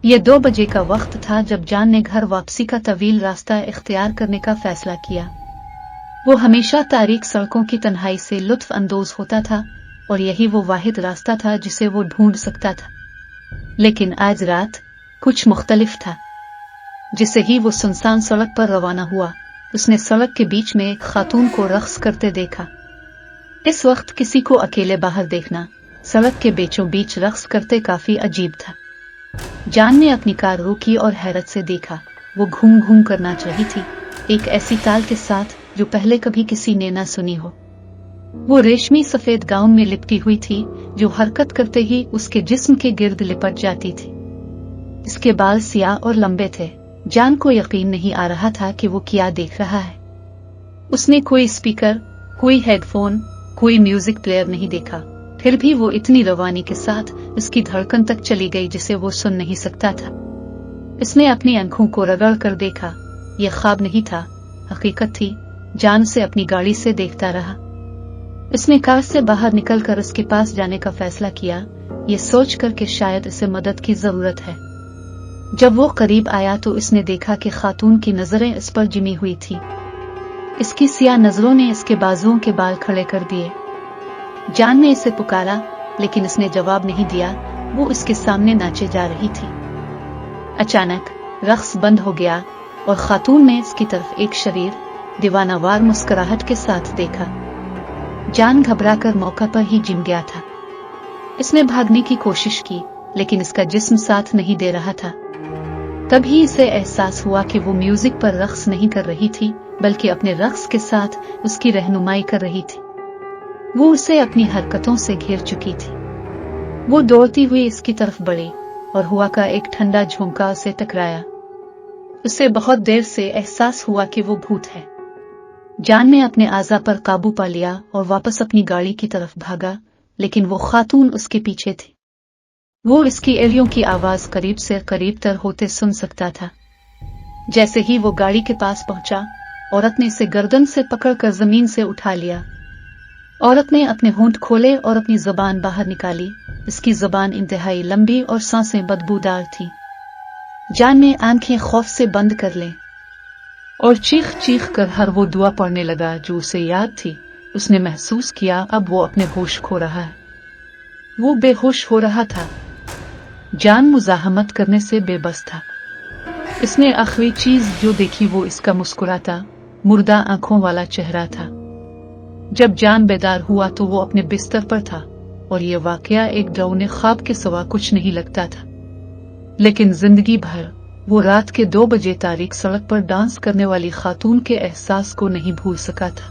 ये 2 बजे का वक्त था जब जान ने घर वापसी का तवील रास्ता इख्तियार करने का फैसला किया। वो हमेशा तारीख सड़कों की तन्हाई से लुत्फ अंदोज होता था और यही वो वाहिद रास्ता था जिसे वो ढूंढ सकता था। लेकिन आज रात कुछ मुख्तलिफ था। जिसे ही वो सुनसान सड़क पर रवाना हुआ, उसने सड़क के बीच में एक खातून को रक्स करते देखा। इस वक्त किसी को अकेले बाहर देखना, सड़क के बीचों बीच रक्स करते काफी अजीब था। जान ने अपनी कार रोकी और हैरत से देखा। वो घूम घूम कर नाच रही थी, एक ऐसी ताल के साथ जो पहले कभी किसी ने न सुनी हो। वो रेशमी सफेद गाउन में लिपटी हुई थी जो हरकत करते ही उसके जिस्म के गिर्द लिपट जाती थी। इसके बाल सियाह और लंबे थे। जान को यकीन नहीं आ रहा था कि वो क्या देख रहा है। उसने कोई स्पीकर, कोई हेडफोन, कोई म्यूजिक प्लेयर नहीं देखा। फिर भी वो इतनी रवानी के साथ उसकी धड़कन तक चली गई जिसे वो सुन नहीं सकता था। इसने अपनी आंखों को रगड़ कर देखा। यह ख्वाब नहीं था, हकीकत थी। जान से अपनी गाड़ी से देखता रहा। इसने कार से बाहर निकलकर उसके पास जाने का फैसला किया, ये सोच कर कि शायद इसे मदद की जरूरत है। जब वो करीब आया तो इसने देखा कि खातून की नजरें इस पर जिमी हुई थी। इसकी सियाह नजरों ने इसके बाजुओं के बाल खड़े कर दिए। जान ने इसे पुकारा, लेकिन इसने जवाब नहीं दिया। वो इसके सामने नाचे जा रही थी। अचानक रक्स बंद हो गया और खातून ने इसकी तरफ एक शरीर, दीवानावार मुस्कुराहट के साथ देखा। जान घबराकर मौका पर ही जिम गया था। इसने भागने की कोशिश की, लेकिन इसका जिस्म साथ नहीं दे रहा था। तभी इसे एहसास हुआ कि वो म्यूजिक पर रक्स नहीं कर रही थी, बल्कि अपने रक्स के साथ उसकी रहनुमाई कर रही थी। वो उसे अपनी हरकतों से घेर चुकी थी। वो दौड़ती हुई इसकी तरफ बढ़ी और हवा का एक ठंडा झोंका उसे टकराया। उसे बहुत देर से एहसास हुआ कि वो भूत है। जान ने अपने आज़ा पर काबू पा लिया और वापस अपनी गाड़ी की तरफ भागा, लेकिन वो खातून उसके पीछे थी। वो इसकी एड़ियों की आवाज करीब से करीब तर होते सुन सकता था। जैसे ही वो गाड़ी के पास पहुंचा, औरत ने इसे गर्दन से पकड़कर जमीन से उठा लिया। औरत ने अपने होंठ खोले और अपनी जुबान बाहर निकाली। इसकी जुबान इंतहाई लंबी और सांसें बदबूदार थी। जान ने आंखें खौफ से बंद कर ली और चीख चीख कर हर वो दुआ पढ़ने लगा जो उसे याद थी। उसने महसूस किया अब वो अपने होश खो रहा है। वो बेहोश हो रहा था। जान मुजाहमत करने से बेबस था। इसने आखिरी चीज जो देखी वो इसका मुस्कुराता, मुर्दा आंखों वाला चेहरा था। जब जान बेदार हुआ तो वो अपने बिस्तर पर था और ये वाकया एक डरावने ख्वाब के सिवा कुछ नहीं लगता था। लेकिन जिंदगी भर वो रात के 2 बजे तारीख सड़क पर डांस करने वाली खातून के एहसास को नहीं भूल सका था।